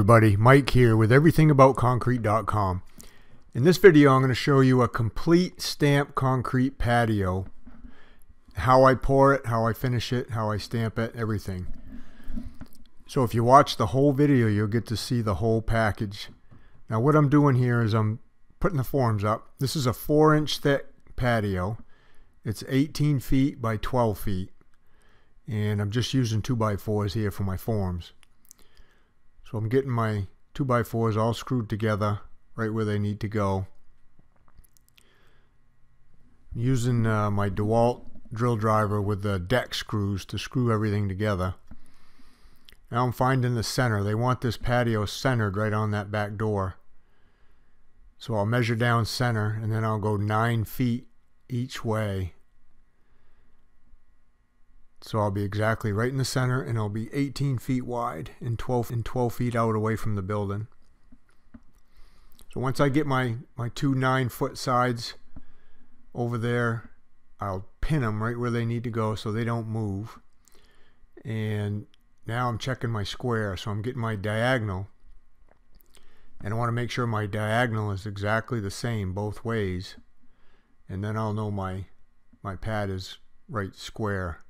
Everybody, Mike here with everythingaboutconcrete.com. In this video I'm going to show you a complete stamp concrete patio. How I pour it, how I finish it, how I stamp it, everything. So if you watch the whole video you'll get to see the whole package. Now what I'm doing here is I'm putting the forms up. This is a 4-inch thick patio. It's 18 feet by 12 feet. And I'm just using 2x4s here for my forms. So I'm getting my 2x4s all screwed together right where they need to go. I'm using my DeWalt drill driver with the deck screws to screw everything together. Now I'm finding the center. They want this patio centered right on that back door. So I'll measure down center and then I'll go 9 feet each way. So I'll be exactly right in the center, and I'll be 18 feet wide and 12 feet out away from the building. So once I get my two 9-foot sides over there, I'll pin them right where they need to go so they don't move. And now I'm checking my square, so I'm getting my diagonal. And I want to make sure my diagonal is exactly the same both ways. And then I'll know my pad is right square.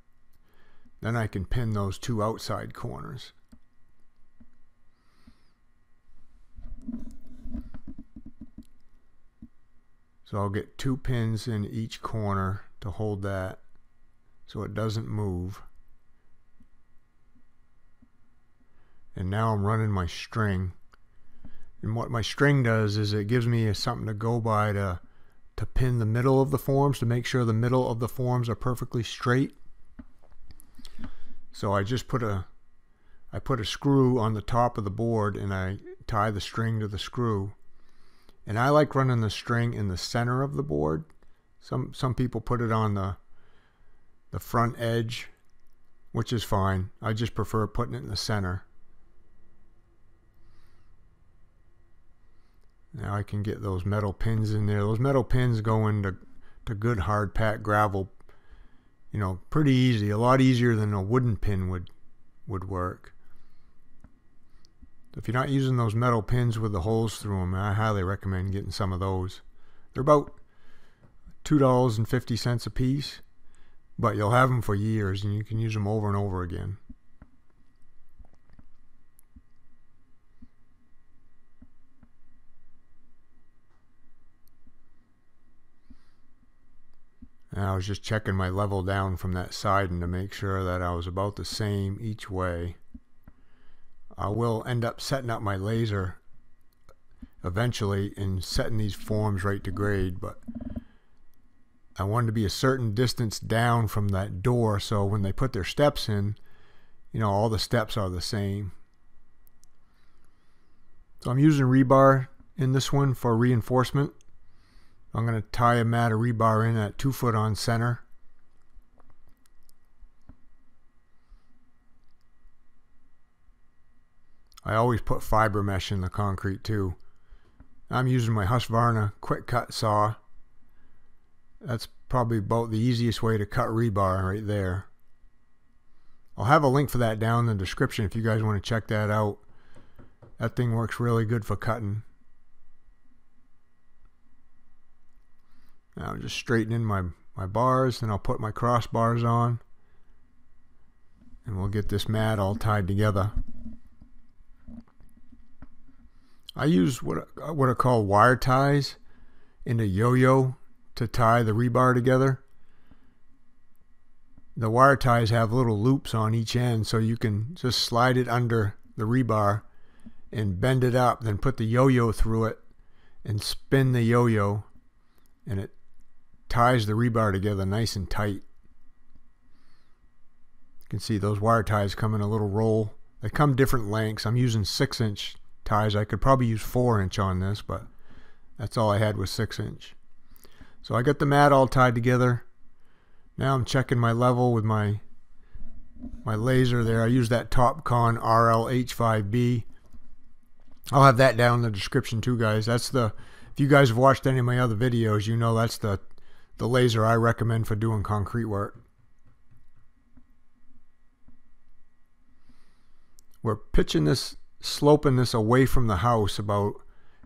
Then I can pin those two outside corners. So I'll get 2 pins in each corner to hold that so it doesn't move. And now I'm running my string. And what my string does is it gives me something to go by to pin the middle of the forms, to make sure the middle of the forms are perfectly straight. So I just put a screw on the top of the board and I tie the string to the screw. And I like running the string in the center of the board. Some people put it on the front edge, which is fine. I just prefer putting it in the center. Now I can get those metal pins in there. Those metal pins go into good hard packed gravel, you know, pretty easy, a lot easier than a wooden pin would work. If you're not using those metal pins with the holes through them, I highly recommend getting some of those. They're about $2.50 a piece, but you'll have them for years and you can use them over and over again. And I was just checking my level down from that siding to make sure that I was about the same each way. I will end up setting up my laser eventually and setting these forms right to grade, but I wanted to be a certain distance down from that door so when they put their steps in, you know, all the steps are the same. So I'm using rebar in this one for reinforcement. I'm going to tie a mat of rebar in at 2 foot on center. I always put fiber mesh in the concrete too. I'm using my Husqvarna quick cut saw. That's probably about the easiest way to cut rebar right there. I'll have a link for that down in the description if you guys want to check that out. That thing works really good for cutting. Now just straighten in my bars, and I'll put my crossbars on, and we'll get this mat all tied together. I use what are called wire ties in a yo-yo to tie the rebar together. The wire ties have little loops on each end, so you can just slide it under the rebar and bend it up, then put the yo-yo through it and spin the yo-yo, and it ties the rebar together nice and tight. You can see those wire ties come in a little roll. They come different lengths. I'm using 6-inch ties. I could probably use 4-inch on this, but that's all I had was 6-inch. So I got the mat all tied together. Now I'm checking my level with my laser there. I use that Topcon RL-H5B. I'll have that down in the description too, guys. That's the, if you guys have watched any of my other videos, you know that's the laser I recommend for doing concrete work. We're pitching this sloping this away from the house about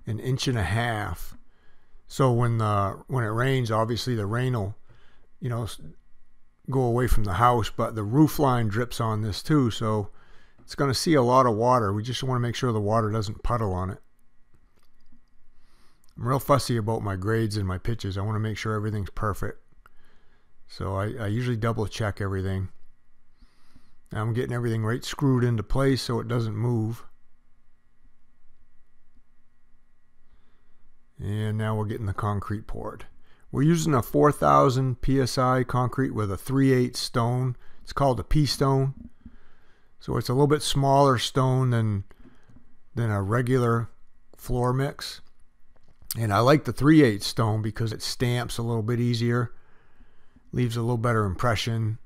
1.5 inches. So when it rains, obviously the rain will, you know, go away from the house, but the roof line drips on this too, so it's going to see a lot of water. We just want to make sure the water doesn't puddle on it. I'm real fussy about my grades and my pitches. I want to make sure everything's perfect. So I usually double check everything. Now I'm getting everything right screwed into place so it doesn't move. And now we're getting the concrete poured. We're using a 4,000 psi concrete with a 3/8 stone. It's called a pea stone. So it's a little bit smaller stone than a regular floor mix. And I like the 3/8 stone because it stamps a little bit easier, leaves a little better impression.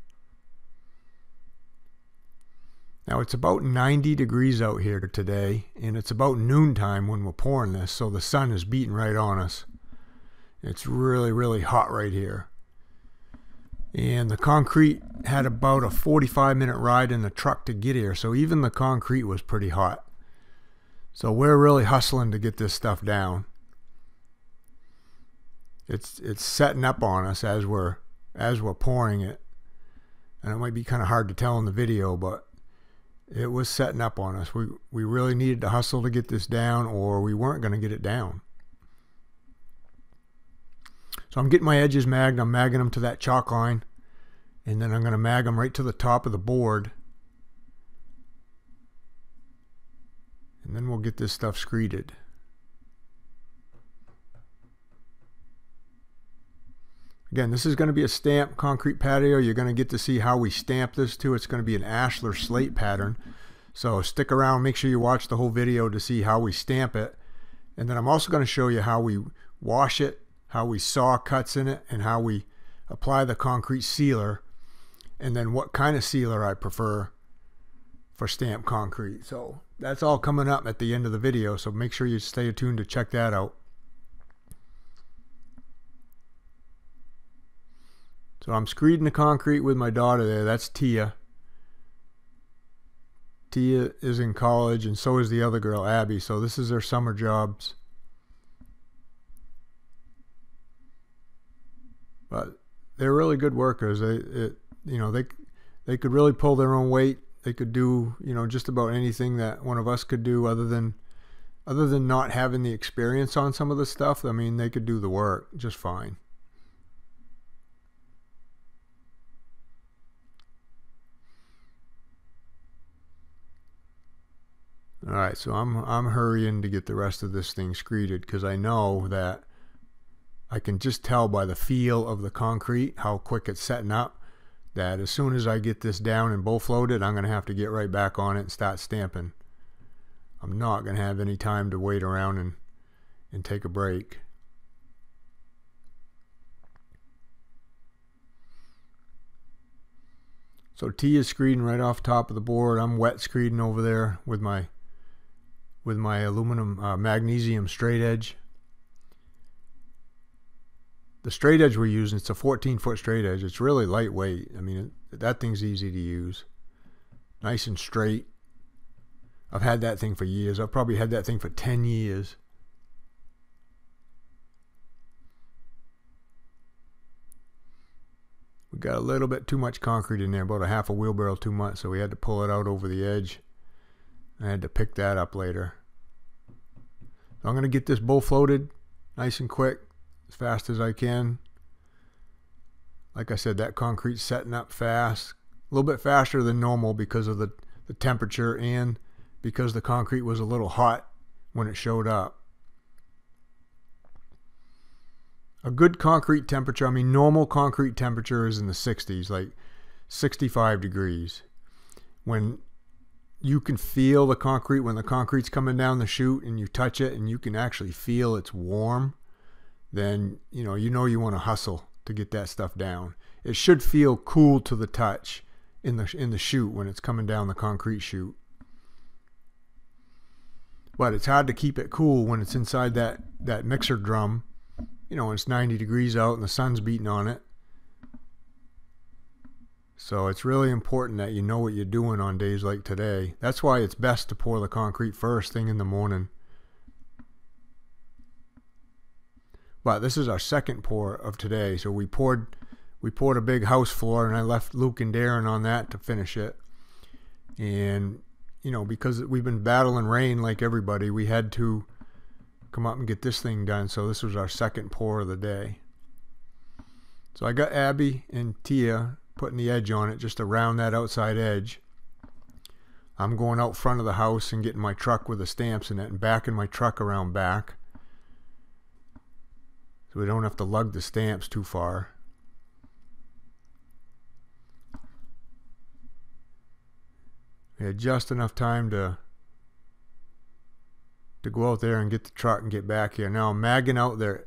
Now it's about 90 degrees out here today, and it's about noontime when we're pouring this, so the sun is beating right on us. It's really, really hot right here. And the concrete had about a 45-minute ride in the truck to get here, so even the concrete was pretty hot. So we're really hustling to get this stuff down. It's setting up on us as we're pouring it. And it might be kind of hard to tell in the video, but it was setting up on us. We really needed to hustle to get this down, or we weren't going to get it down. So I'm getting my edges magged. I'm magging them to that chalk line, and then I'm going to mag them right to the top of the board. And then we'll get this stuff screeded. Again, this is going to be a stamped concrete patio. You're going to get to see how we stamp this too. It's going to be an Ashlar Slate pattern. So stick around, make sure you watch the whole video to see how we stamp it. And then I'm also going to show you how we wash it, how we saw cuts in it, and how we apply the concrete sealer, and then what kind of sealer I prefer for stamped concrete. So that's all coming up at the end of the video, so make sure you stay tuned to check that out. So I'm screeding the concrete with my daughter there. That's Tia. Tia is in college, and so is the other girl, Abby. So this is their summer jobs. But they're really good workers. They could really pull their own weight. They could do, you know, just about anything that one of us could do, other than not having the experience on some of the stuff. I mean, they could do the work just fine. All right, so I'm hurrying to get the rest of this thing screeded, because I know that I can just tell by the feel of the concrete how quick it's setting up, that as soon as I get this down and both loaded, I'm going to have to get right back on it and start stamping. I'm not going to have any time to wait around and take a break. So T is screeding right off top of the board. I'm wet screeding over there with my aluminum magnesium straight edge. The straight edge we're using, it's a 14-foot straight edge. It's really lightweight. I mean, that thing's easy to use. Nice and straight. I've had that thing for years. I've probably had that thing for 10 years. We got a little bit too much concrete in there, about a half a wheelbarrow too much, so we had to pull it out over the edge. I had to pick that up later. So I'm going to get this bowl floated nice and quick, as fast as I can. Like I said, that concrete's setting up fast, a little bit faster than normal because of the temperature, and because the concrete was a little hot when it showed up. A good concrete temperature, I mean normal concrete temperature, is in the 60s, like 65 degrees. When you can feel the concrete, when the concrete's coming down the chute and you touch it and you can actually feel it's warm, then you know you want to hustle to get that stuff down. It should feel cool to the touch in the chute when it's coming down the concrete chute. But it's hard to keep it cool when it's inside that mixer drum. You know, when it's 90 degrees out and the sun's beating on it. So it's really important that you know what you're doing on days like today. That's why it's best to pour the concrete first thing in the morning. But this is our second pour of today. So we poured a big house floor, and I left Luke and Darren on that to finish it. And you know, because we've been battling rain like everybody, we had to come up and get this thing done. So this was our second pour of the day. So I got Abby and Tia putting the edge on it just around that outside edge. I'm going out front of the house and getting my truck with the stamps in it and backing my truck around back so we don't have to lug the stamps too far. We had just enough time to go out there and get the truck and get back here. Now I'm magging out their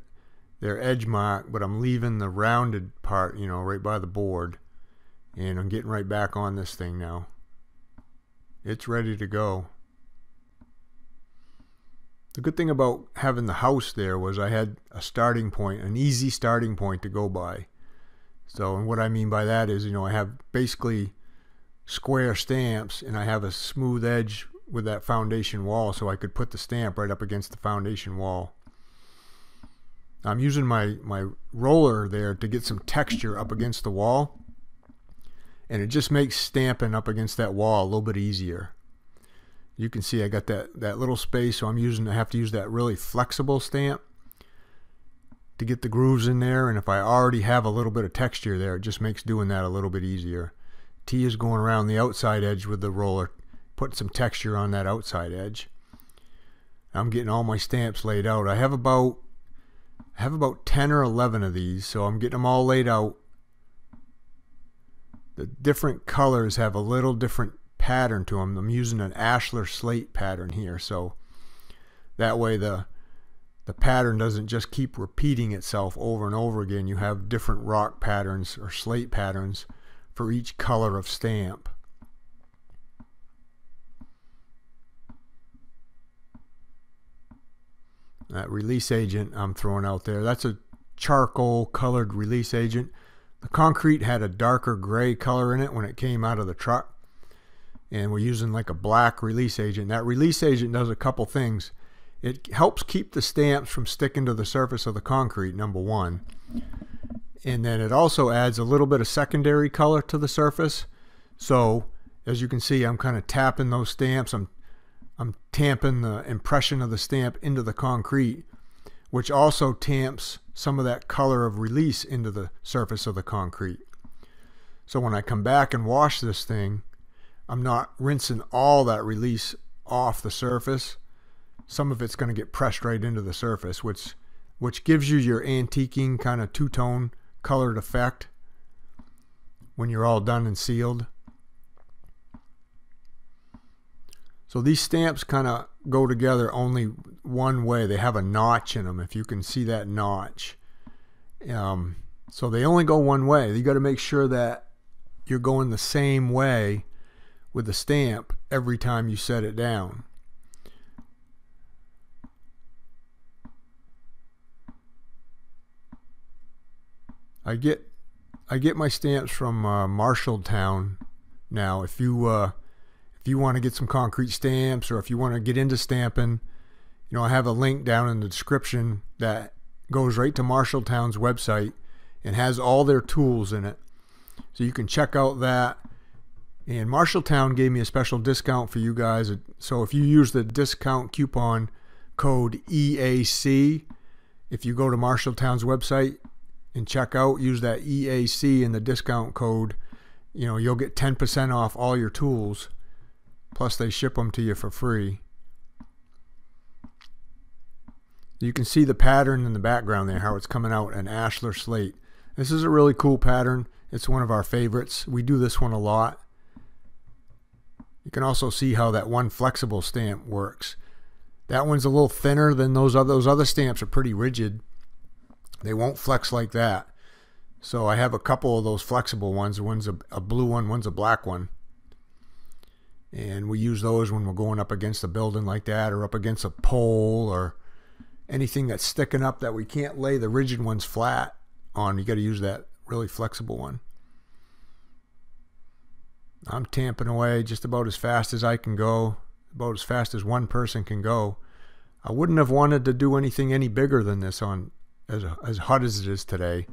edge mark, but I'm leaving the rounded part, you know, right by the board. And I'm getting right back on this thing now. It's ready to go. The good thing about having the house there was I had a starting point, an easy starting point to go by. So, and what I mean by that is, you know, I have basically square stamps and I have a smooth edge with that foundation wall, so I could put the stamp right up against the foundation wall. I'm using my roller there to get some texture up against the wall, and it just makes stamping up against that wall a little bit easier. You can see I got that little space, so I have to use that really flexible stamp to get the grooves in there, and if I already have a little bit of texture there, it just makes doing that a little bit easier. T is going around the outside edge with the roller, putting some texture on that outside edge. I'm getting all my stamps laid out. I have about 10 or 11 of these, so I'm getting them all laid out. The different colors have a little different pattern to them. I'm using an Ashlar Slate pattern here, so that way the pattern doesn't just keep repeating itself over and over again. You have different rock patterns or slate patterns for each color of stamp. That release agent I'm throwing out there, that's a charcoal colored release agent. The concrete had a darker gray color in it when it came out of the truck, and we're using like a black release agent. That release agent does a couple things. It helps keep the stamps from sticking to the surface of the concrete, number one, and then it also adds a little bit of secondary color to the surface. So as you can see, I'm kind of tapping those stamps. I'm tamping the impression of the stamp into the concrete, which also tamps some of that color of release into the surface of the concrete. So when I come back and wash this thing, I'm not rinsing all that release off the surface. Some of it's going to get pressed right into the surface, which gives you your antiquing kind of two-tone colored effect when you're all done and sealed. So these stamps kind of go together only one way. They have a notch in them, if you can see that notch. So they only go one way. You got to make sure that you're going the same way with the stamp every time you set it down. I get my stamps from Marshalltown now. If you want to get some concrete stamps, or if you want to get into stamping, you know, I have a link down in the description that goes right to Marshalltown's website and has all their tools in it. So you can check out that. And Marshalltown gave me a special discount for you guys. So if you use the discount coupon code EAC, if you go to Marshalltown's website and check out, use that EAC in the discount code, you know, you'll get 10% off all your tools. Plus they ship them to you for free. You can see the pattern in the background there, how it's coming out, an Ashlar Slate. This is a really cool pattern. It's one of our favorites. We do this one a lot. You can also see how that one flexible stamp works. That one's a little thinner than those other stamps are pretty rigid. They won't flex like that. So I have a couple of those flexible ones. One's a blue one, one's a black one. And we use those when we're going up against a building like that, or up against a pole, or anything that's sticking up that we can't lay the rigid ones flat on. You got to use that really flexible one. I'm tamping away just about as fast as I can go, about as fast as one person can go. I wouldn't have wanted to do anything any bigger than this on as hot as it is today.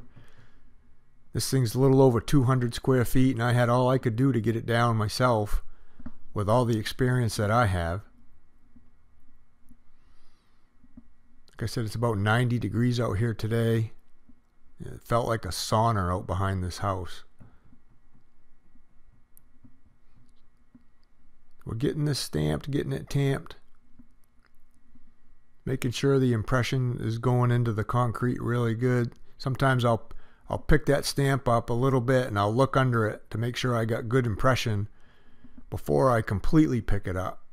This thing's a little over 200 square feet, and I had all I could do to get it down myself with all the experience that I have. Like I said, it's about 90 degrees out here today. It felt like a sauna out behind this house. We're getting this stamped, getting it tamped, making sure the impression is going into the concrete really good. Sometimes I'll pick that stamp up a little bit and I'll look under it to make sure I got good impression before I completely pick it up.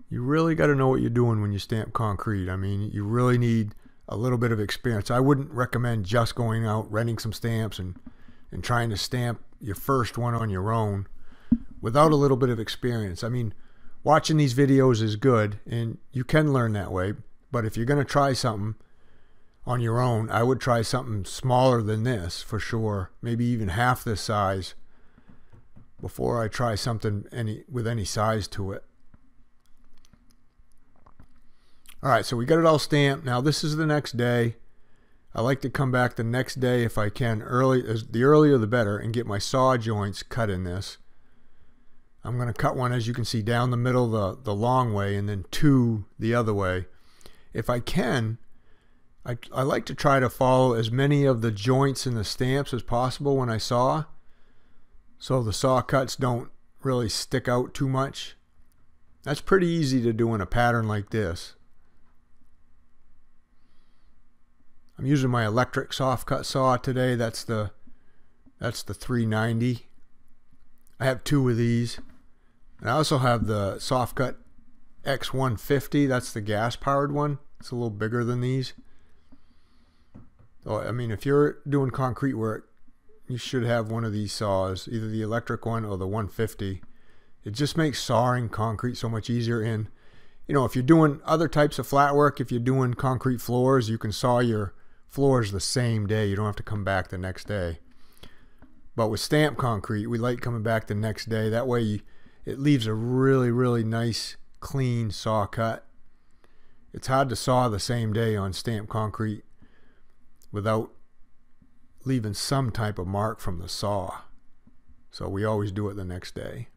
You really got to know what you're doing when you stamp concrete. I mean, you really need a little bit of experience. I wouldn't recommend just going out, renting some stamps and trying to stamp your first one on your own without a little bit of experience. I mean, watching these videos is good and you can learn that way, but if you're going to try something on your own, I would try something smaller than this for sure, maybe even half this size, before I try something with any size to it. All right, so we got it all stamped. Now this is the next day. I like to come back the next day if I can, the earlier the better, and get my saw joints cut in this. I'm going to cut one, as you can see, down the middle the long way, and then two the other way. If I can, I like to try to follow as many of the joints in the stamps as possible when I saw, so the saw cuts don't really stick out too much. That's pretty easy to do in a pattern like this. I'm using my electric soft cut saw today. That's the 390. I have two of these. And I also have the soft cut X150. That's the gas powered one. It's a little bigger than these. So, I mean, if you're doing concrete work, you should have one of these saws, either the electric one or the 150. It just makes sawing concrete so much easier. And, you know, if you're doing other types of flat work, if you're doing concrete floors, you can saw your floors the same day. You don't have to come back the next day. But with stamped concrete, we like coming back the next day. That way it leaves a really, really nice, clean saw cut. It's hard to saw the same day on stamped concrete without leaving some type of mark from the saw. So we always do it the next day.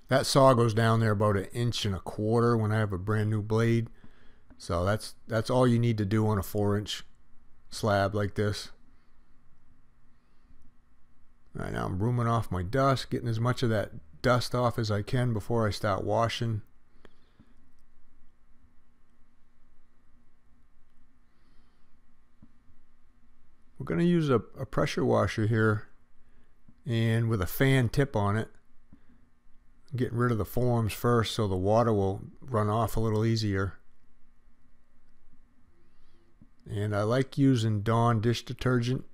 That saw goes down there about 1.25 inches when I have a brand new blade. So that's all you need to do on a 4-inch slab like this. All right, now I'm brooming off my dust, getting as much of that dust off as I can before I start washing. We're going to use a pressure washer here, and with a fan tip on it. Getting rid of the forms first so the water will run off a little easier. And I like using Dawn dish detergent.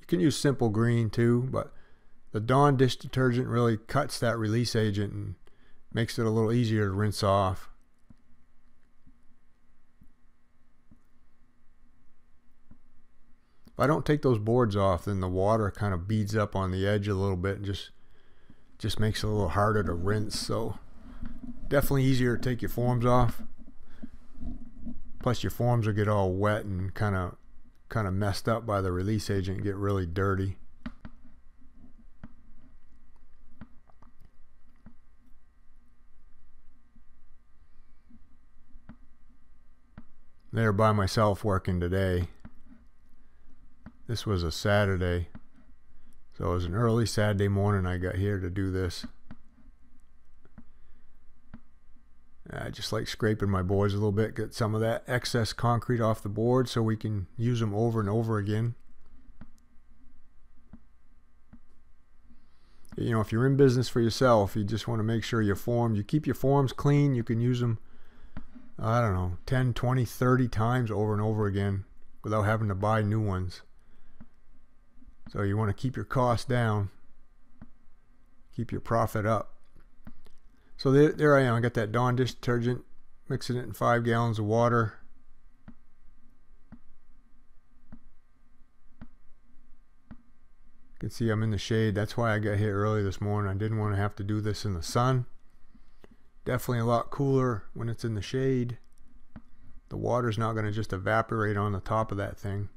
You can use Simple Green too, but the Dawn dish detergent really cuts that release agent and makes it a little easier to rinse off. If I don't take those boards off, then the water kind of beads up on the edge a little bit and just makes it a little harder to rinse. So definitely easier to take your forms off. Plus your forms will get all wet and kind of messed up by the release agent and get really dirty. There by myself working today. This was a Saturday. So it was an early Saturday morning I got here to do this. I just like scraping my boards a little bit, get some of that excess concrete off the board so we can use them over and over again. You know, if you're in business for yourself, you just want to make sure you keep your forms clean. You can use them, I don't know, 10, 20, 30 times over and over again without having to buy new ones. So you want to keep your costs down, keep your profit up. So there I am. I got that Dawn dish detergent, mixing it in 5 gallons of water. can see I'm in the shade. That's why I got here early this morning. I didn't want to have to do this in the sun. Definitely a lot cooler when it's in the shade. The water's not going to just evaporate on the top of that thing.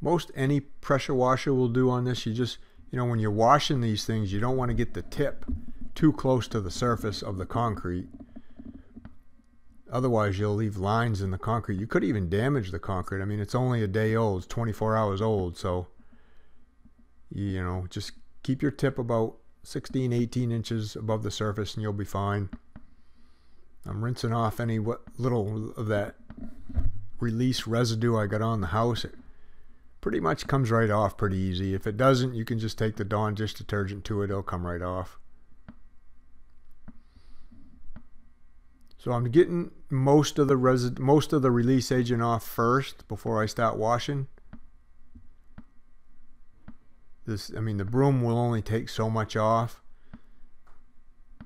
Most any pressure washer will do on this. You just, when you're washing these things, you don't want to get the tip too close to the surface of the concrete. Otherwise, you'll leave lines in the concrete. You could even damage the concrete. I mean, it's only a day old. It's 24 hours old. So, just keep your tip about 16, 18 inches above the surface and you'll be fine. I'm rinsing off any little of that release residue I got on the house. It pretty much comes right off pretty easy. If it doesn't, you can just take the Dawn dish detergent to it. It'll come right off. So I'm getting most of the release agent off first before I start washing. The broom will only take so much off.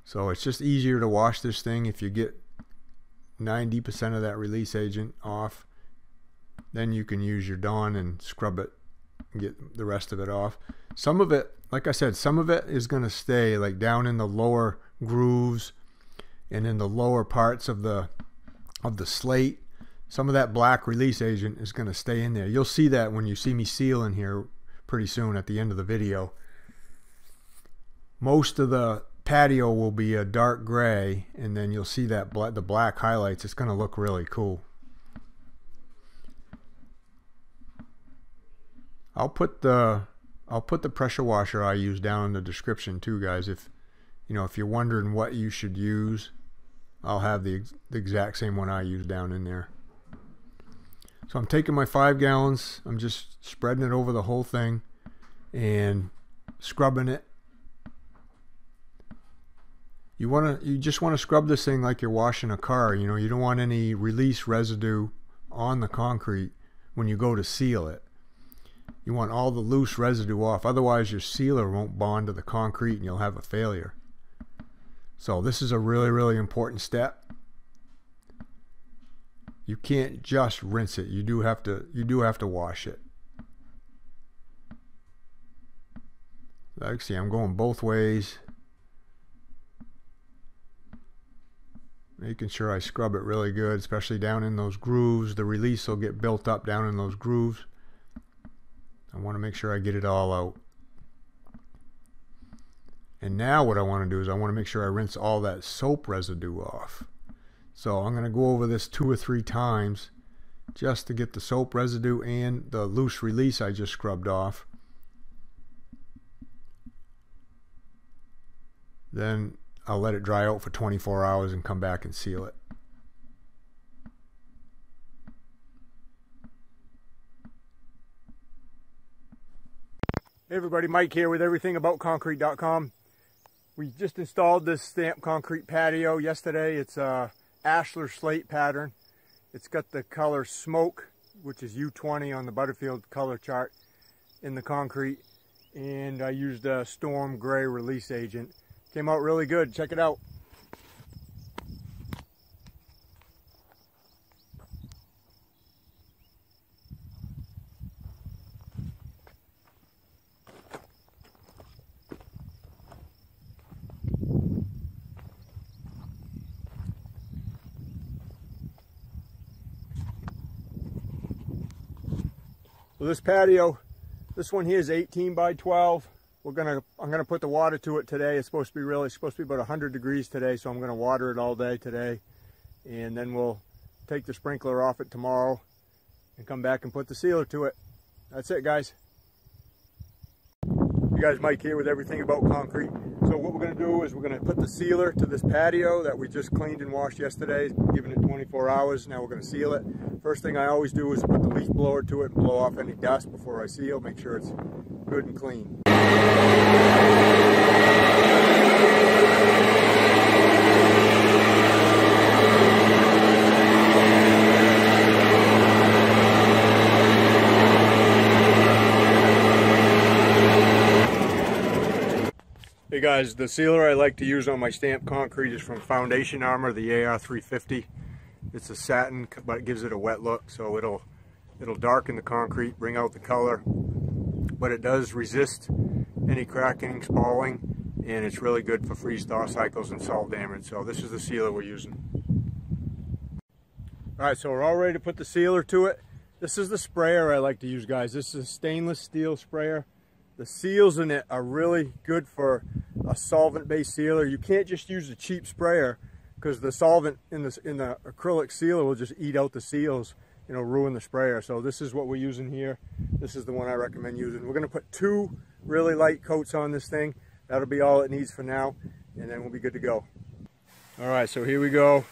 So it's just easier to wash this thing if you get 90% of that release agent off. Then you can use your Dawn and scrub it and get the rest of it off. Some of it, like I said, some of it is going to stay like down in the lower grooves and in the lower parts of the slate. Some of that black release agent is going to stay in there. You'll see that when you see me sealing here pretty soon at the end of the video. Most of the patio will be a dark gray, and then you'll see that the black highlights. It's going to look really cool. I'll put the pressure washer I use down in the description too, guys. If you're wondering what you should use, I'll have the exact same one I use down in there. So I'm taking my 5 gallons, I'm just spreading it over the whole thing and scrubbing it. You just want to scrub this thing like you're washing a car. You don't want any release residue on the concrete when you go to seal it. You want all the loose residue off, otherwise your sealer won't bond to the concrete and you'll have a failure. So this is a really, really important step. You can't just rinse it. You do have to wash it. Like, see, I'm going both ways, making sure I scrub it really good, especially down in those grooves. The release will get built up down in those grooves. I want to make sure I get it all out. And now what I want to do is I want to make sure I rinse all that soap residue off. So I'm going to go over this 2 or 3 times just to get the soap residue and the loose release I just scrubbed off. Then I'll let it dry out for 24 hours and come back and seal it. Hey everybody, Mike here with everythingaboutconcrete.com. We just installed this stamped concrete patio yesterday. It's a Ashlar Slate pattern. It's got the color smoke, which is U20 on the Butterfield color chart in the concrete. And I used a Storm Gray release agent. Came out really good. Check it out. So this patio, this one here is 18 by 12. I'm gonna put the water to it today. It's supposed to be about 100 degrees today, so I'm gonna water it all day today, and then we'll take the sprinkler off it tomorrow and come back and put the sealer to it. That's it, guys. You guys, Mike here with Everything About Concrete. So what we're going to do is we're going to put the sealer to this patio that we just cleaned and washed yesterday, giving it 24 hours. Now we're going to seal it. First thing I always do is put the leaf blower to it and blow off any dust before I seal, make sure it's good and clean. Hey guys, the sealer I like to use on my stamped concrete is from Foundation Armor, the AR350. It's a satin, but it gives it a wet look, so it'll darken the concrete, bring out the color, but it does resist any cracking, spalling, and it's really good for freeze-thaw cycles and salt damage. So this is the sealer we're using. All right, so we're all ready to put the sealer to it. This is the sprayer I like to use, guys. This is a stainless steel sprayer. The seals in it are really good for a solvent-based sealer. You can't just use a cheap sprayer because the solvent in the acrylic sealer will just eat out the seals, you know, ruin the sprayer. So this is what we're using here. This is the one I recommend using. We're going to put 2 really light coats on this thing. That'll be all it needs for now, and then we'll be good to go. All right, so here we go.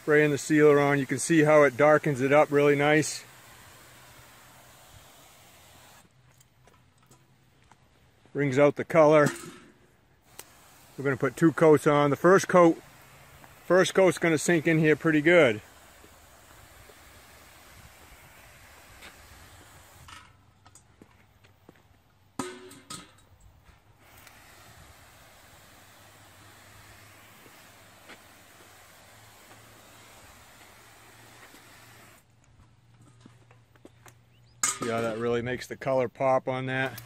Spraying the sealer on. You can see how it darkens it up really nice. Brings out the color. We're going to put 2 coats on. The first coat's going to sink in here pretty good. See how that really makes the color pop on that.